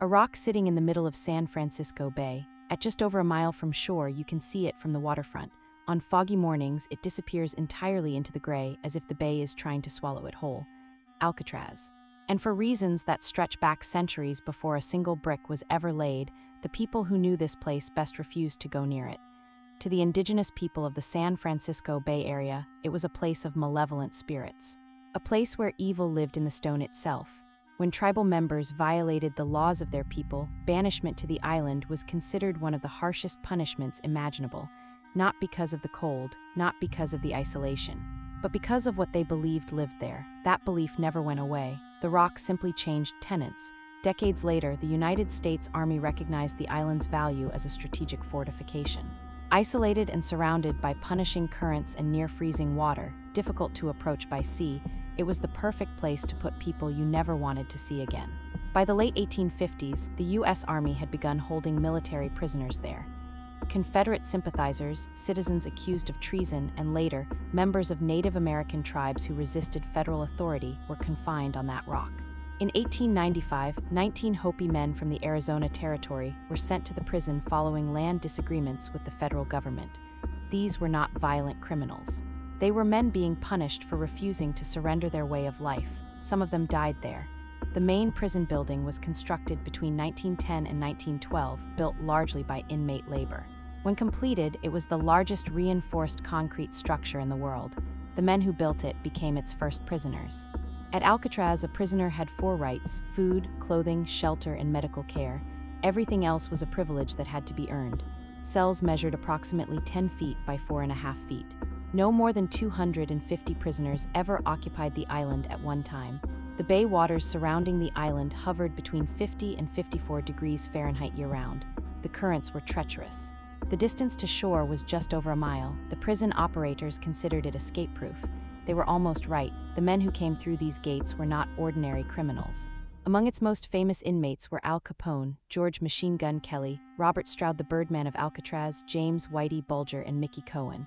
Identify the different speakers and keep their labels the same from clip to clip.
Speaker 1: A rock sitting in the middle of San Francisco Bay. At just over a mile from shore, you can see it from the waterfront. On foggy mornings, it disappears entirely into the gray as if the bay is trying to swallow it whole. Alcatraz. And for reasons that stretch back centuries before a single brick was ever laid, the people who knew this place best refused to go near it. To the indigenous people of the San Francisco Bay Area, it was a place of malevolent spirits. A place where evil lived in the stone itself. When tribal members violated the laws of their people, banishment to the island was considered one of the harshest punishments imaginable, not because of the cold, not because of the isolation, but because of what they believed lived there. That belief never went away. The rock simply changed tenants. Decades later, the United States Army recognized the island's value as a strategic fortification. Isolated and surrounded by punishing currents and near-freezing water, difficult to approach by sea, it was the perfect place to put people you never wanted to see again. By the late 1850s, the U.S. Army had begun holding military prisoners there. Confederate sympathizers, citizens accused of treason, and later, members of Native American tribes who resisted federal authority were confined on that rock. In 1895, 19 Hopi men from the Arizona Territory were sent to the prison following land disagreements with the federal government. These were not violent criminals. They were men being punished for refusing to surrender their way of life. Some of them died there. The main prison building was constructed between 1910 and 1912, built largely by inmate labor. When completed, it was the largest reinforced concrete structure in the world. The men who built it became its first prisoners. At Alcatraz, a prisoner had 4 rights: food, clothing, shelter, and medical care. Everything else was a privilege that had to be earned. Cells measured approximately 10 feet by 4.5 feet. No more than 250 prisoners ever occupied the island at one time. The bay waters surrounding the island hovered between 50 and 54 degrees Fahrenheit year-round. The currents were treacherous. The distance to shore was just over a mile. The prison operators considered it escape-proof. They were almost right. The men who came through these gates were not ordinary criminals. Among its most famous inmates were Al Capone, George Machine Gun Kelly, Robert Stroud the Birdman of Alcatraz, James Whitey Bulger, and Mickey Cohen.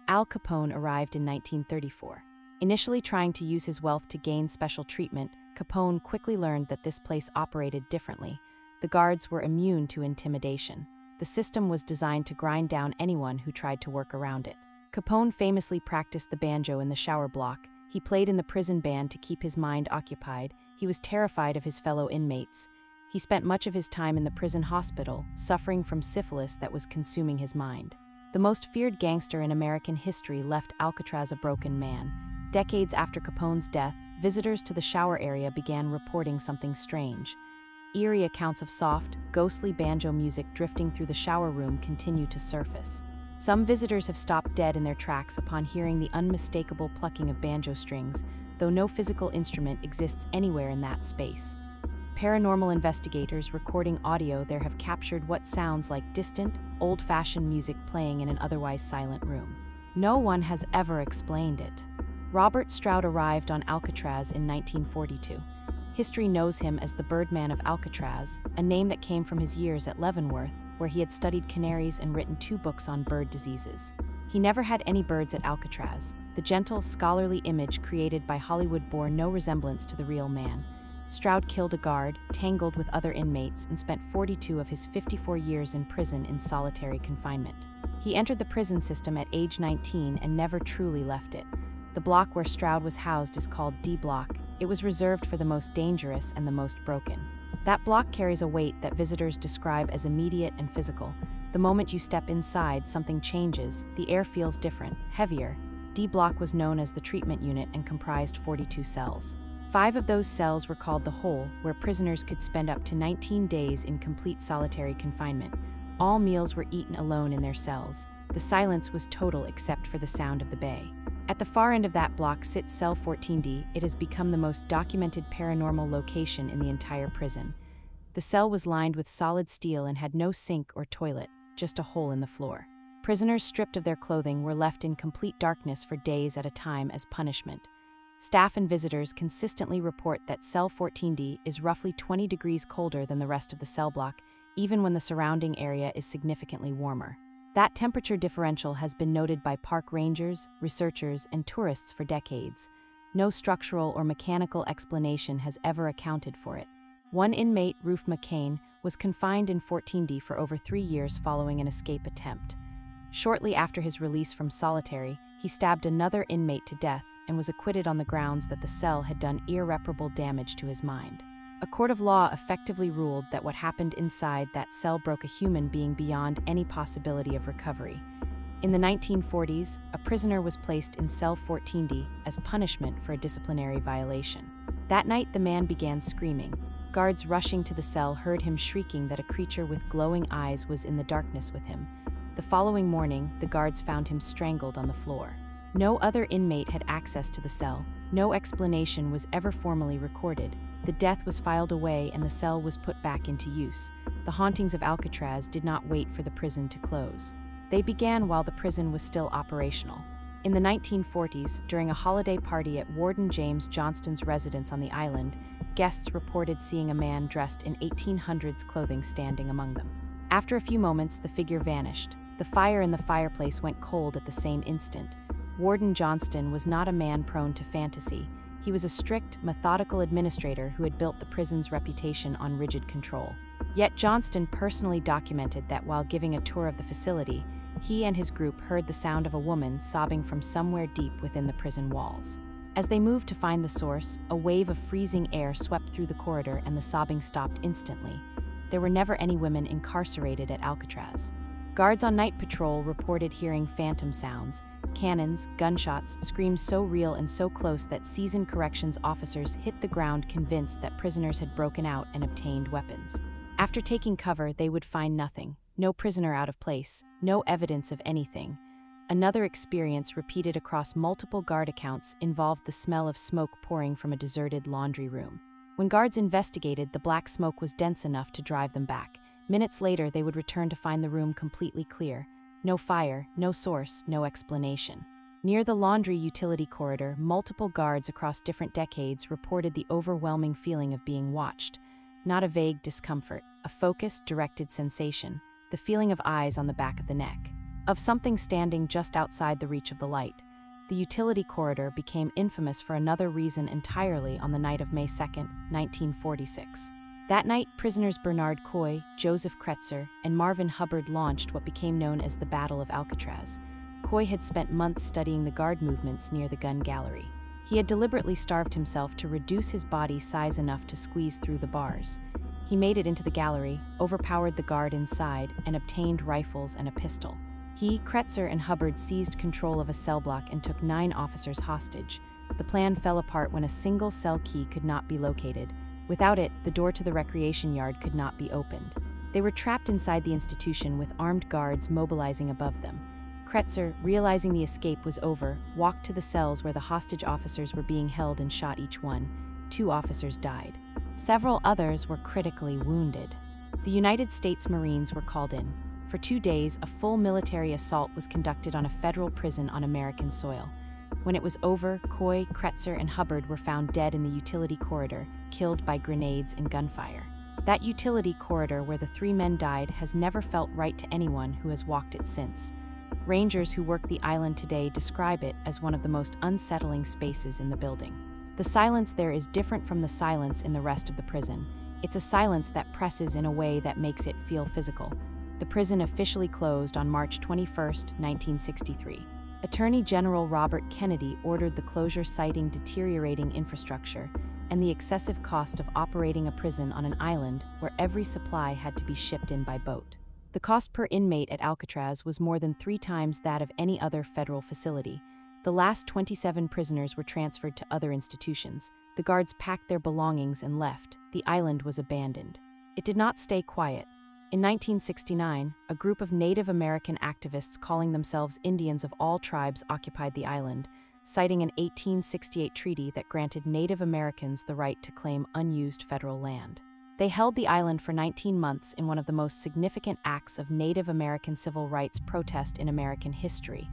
Speaker 1: Al Capone arrived in 1934. Initially trying to use his wealth to gain special treatment, Capone quickly learned that this place operated differently. The guards were immune to intimidation. The system was designed to grind down anyone who tried to work around it. Capone famously practiced the banjo in the shower block. He played in the prison band to keep his mind occupied. He was terrified of his fellow inmates. He spent much of his time in the prison hospital, suffering from syphilis that was consuming his mind. The most feared gangster in American history left Alcatraz a broken man. Decades after Capone's death, visitors to the shower area began reporting something strange. Eerie accounts of soft, ghostly banjo music drifting through the shower room continue to surface. Some visitors have stopped dead in their tracks upon hearing the unmistakable plucking of banjo strings, though no physical instrument exists anywhere in that space. Paranormal investigators recording audio there have captured what sounds like distant, old-fashioned music playing in an otherwise silent room. No one has ever explained it. Robert Stroud arrived on Alcatraz in 1942. History knows him as the Birdman of Alcatraz, a name that came from his years at Leavenworth, where he had studied canaries and written 2 books on bird diseases. He never had any birds at Alcatraz. The gentle, scholarly image created by Hollywood bore no resemblance to the real man. Stroud killed a guard, tangled with other inmates, and spent 42 of his 54 years in prison in solitary confinement. He entered the prison system at age 19 and never truly left it. The block where Stroud was housed is called D Block. It was reserved for the most dangerous and the most broken. That block carries a weight that visitors describe as immediate and physical. The moment you step inside, something changes. The air feels different, heavier. D Block was known as the treatment unit and comprised 42 cells. 5 of those cells were called the Hole, where prisoners could spend up to 19 days in complete solitary confinement. All meals were eaten alone in their cells. The silence was total except for the sound of the bay. At the far end of that block sits cell 14D. It has become the most documented paranormal location in the entire prison. The cell was lined with solid steel and had no sink or toilet, just a hole in the floor. Prisoners stripped of their clothing were left in complete darkness for days at a time as punishment. Staff and visitors consistently report that cell 14D is roughly 20 degrees colder than the rest of the cell block, even when the surrounding area is significantly warmer. That temperature differential has been noted by park rangers, researchers, and tourists for decades. No structural or mechanical explanation has ever accounted for it. One inmate, Ruth McCain, was confined in 14D for over 3 years following an escape attempt. Shortly after his release from solitary, he stabbed another inmate to death and was acquitted on the grounds that the cell had done irreparable damage to his mind. A court of law effectively ruled that what happened inside that cell broke a human being beyond any possibility of recovery. In the 1940s, a prisoner was placed in cell 14D as punishment for a disciplinary violation. That night, the man began screaming. Guards rushing to the cell heard him shrieking that a creature with glowing eyes was in the darkness with him. The following morning, the guards found him strangled on the floor. No other inmate had access to the cell. No explanation was ever formally recorded. The death was filed away and the cell was put back into use. The hauntings of Alcatraz did not wait for the prison to close. They began while the prison was still operational. In the 1940s, during a holiday party at Warden James Johnston's residence on the island, guests reported seeing a man dressed in 1800s clothing standing among them. After a few moments, the figure vanished. The fire in the fireplace went cold at the same instant. Warden Johnston was not a man prone to fantasy. He was a strict, methodical administrator who had built the prison's reputation on rigid control. Yet Johnston personally documented that while giving a tour of the facility, he and his group heard the sound of a woman sobbing from somewhere deep within the prison walls. As they moved to find the source, a wave of freezing air swept through the corridor and the sobbing stopped instantly. There were never any women incarcerated at Alcatraz. Guards on night patrol reported hearing phantom sounds, cannons, gunshots, screams so real and so close that seasoned corrections officers hit the ground convinced that prisoners had broken out and obtained weapons. After taking cover, they would find nothing. No prisoner out of place, no evidence of anything. Another experience repeated across multiple guard accounts involved the smell of smoke pouring from a deserted laundry room. When guards investigated, the black smoke was dense enough to drive them back. Minutes later, they would return to find the room completely clear. No fire, no source, no explanation. Near the laundry utility corridor, multiple guards across different decades reported the overwhelming feeling of being watched. Not a vague discomfort, a focused, directed sensation. The feeling of eyes on the back of the neck, of something standing just outside the reach of the light. The utility corridor became infamous for another reason entirely on the night of May 2, 1946. That night, prisoners Bernard Coy, Joseph Kretzer, and Marvin Hubbard launched what became known as the Battle of Alcatraz. Coy had spent months studying the guard movements near the gun gallery. He had deliberately starved himself to reduce his body size enough to squeeze through the bars. He made it into the gallery, overpowered the guard inside, and obtained rifles and a pistol. He, Kretzer, and Hubbard seized control of a cell block and took 9 officers hostage. The plan fell apart when a single cell key could not be located. Without it, the door to the recreation yard could not be opened. They were trapped inside the institution with armed guards mobilizing above them. Kretzer, realizing the escape was over, walked to the cells where the hostage officers were being held and shot each one. 2 officers died. Several others were critically wounded. The United States Marines were called in. For 2 days, a full military assault was conducted on a federal prison on American soil. When it was over, Coy, Kretzer, and Hubbard were found dead in the utility corridor, killed by grenades and gunfire. That utility corridor where the 3 men died has never felt right to anyone who has walked it since. Rangers who work the island today describe it as one of the most unsettling spaces in the building. The silence there is different from the silence in the rest of the prison. It's a silence that presses in a way that makes it feel physical. The prison officially closed on March 21, 1963. Attorney General Robert Kennedy ordered the closure citing deteriorating infrastructure and the excessive cost of operating a prison on an island where every supply had to be shipped in by boat. The cost per inmate at Alcatraz was more than 3 times that of any other federal facility. The last 27 prisoners were transferred to other institutions. The guards packed their belongings and left. The island was abandoned. It did not stay quiet. In 1969, a group of Native American activists calling themselves Indians of all tribes occupied the island, citing an 1868 treaty that granted Native Americans the right to claim unused federal land. They held the island for 19 months in one of the most significant acts of Native American civil rights protest in American history.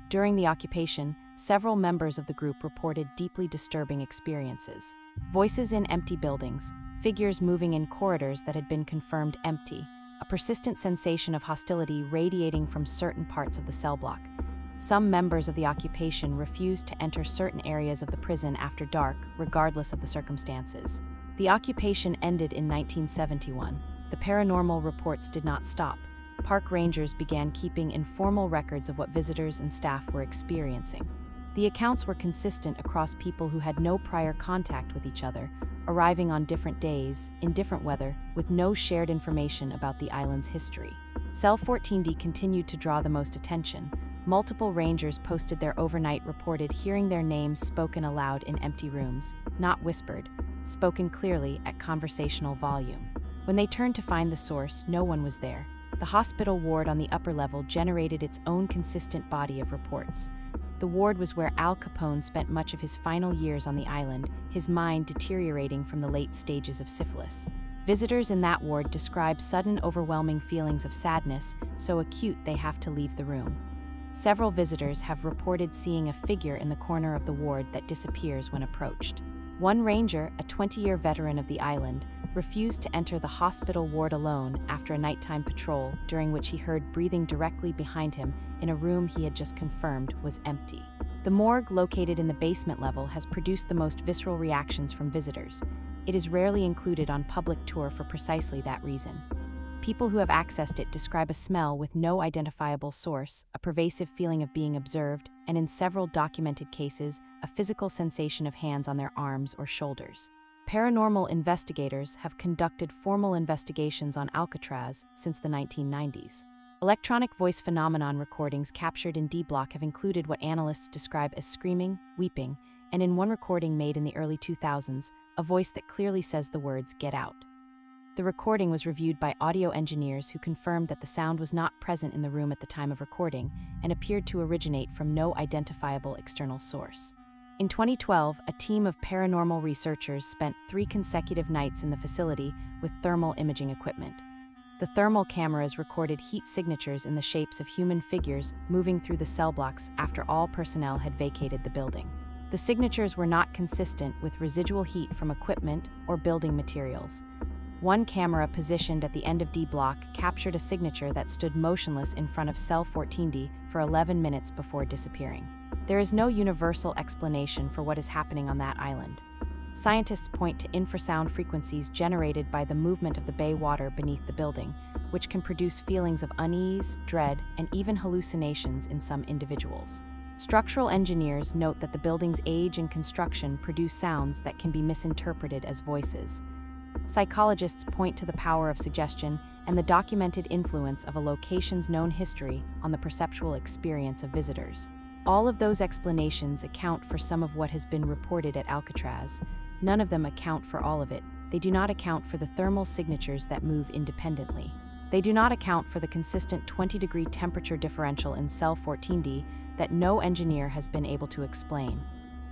Speaker 1: During the occupation, several members of the group reported deeply disturbing experiences. Voices in empty buildings, figures moving in corridors that had been confirmed empty, a persistent sensation of hostility radiating from certain parts of the cell block. Some members of the occupation refused to enter certain areas of the prison after dark, regardless of the circumstances. The occupation ended in 1971. The paranormal reports did not stop. Park rangers began keeping informal records of what visitors and staff were experiencing. The accounts were consistent across people who had no prior contact with each other, arriving on different days, in different weather, with no shared information about the island's history. Cell 14D continued to draw the most attention. Multiple rangers posted their overnight reported hearing their names spoken aloud in empty rooms, not whispered, spoken clearly at conversational volume. When they turned to find the source, no one was there. The hospital ward on the upper level generated its own consistent body of reports. The ward was where Al Capone spent much of his final years on the island, his mind deteriorating from the late stages of syphilis. Visitors in that ward describe sudden, overwhelming feelings of sadness, so acute they have to leave the room. Several visitors have reported seeing a figure in the corner of the ward that disappears when approached. One ranger, a 20-year veteran of the island, refused to enter the hospital ward alone after a nighttime patrol, during which he heard breathing directly behind him in a room he had just confirmed was empty. The morgue, located in the basement level, has produced the most visceral reactions from visitors. It is rarely included on public tour for precisely that reason. People who have accessed it describe a smell with no identifiable source, a pervasive feeling of being observed, and in several documented cases, a physical sensation of hands on their arms or shoulders. Paranormal investigators have conducted formal investigations on Alcatraz since the 1990s. Electronic voice phenomenon recordings captured in D-Block have included what analysts describe as screaming, weeping, and in one recording made in the early 2000s, a voice that clearly says the words, "Get out." The recording was reviewed by audio engineers who confirmed that the sound was not present in the room at the time of recording and appeared to originate from no identifiable external source. In 2012, a team of paranormal researchers spent 3 consecutive nights in the facility with thermal imaging equipment. The thermal cameras recorded heat signatures in the shapes of human figures moving through the cell blocks after all personnel had vacated the building. The signatures were not consistent with residual heat from equipment or building materials. One camera positioned at the end of D-Block captured a signature that stood motionless in front of cell 14D for 11 minutes before disappearing. There is no universal explanation for what is happening on that island. Scientists point to infrasound frequencies generated by the movement of the bay water beneath the building, which can produce feelings of unease, dread, and even hallucinations in some individuals. Structural engineers note that the building's age and construction produce sounds that can be misinterpreted as voices. Psychologists point to the power of suggestion and the documented influence of a location's known history on the perceptual experience of visitors. All of those explanations account for some of what has been reported at Alcatraz. None of them account for all of it. They do not account for the thermal signatures that move independently. They do not account for the consistent 20-degree temperature differential in cell 14D that no engineer has been able to explain.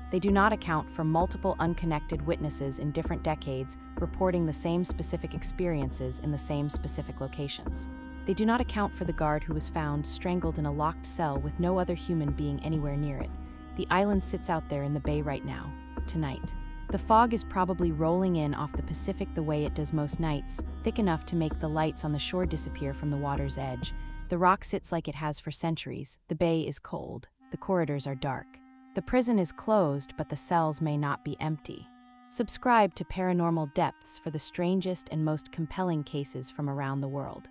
Speaker 1: They do not account for multiple unconnected witnesses in different decades reporting the same specific experiences in the same specific locations. They do not account for the guard who was found strangled in a locked cell with no other human being anywhere near it. The island sits out there in the bay right now, tonight. The fog is probably rolling in off the Pacific the way it does most nights, thick enough to make the lights on the shore disappear from the water's edge. The rock sits like it has for centuries. The bay is cold. The corridors are dark. The prison is closed, but the cells may not be empty. Subscribe to Paranormal Depths for the strangest and most compelling cases from around the world.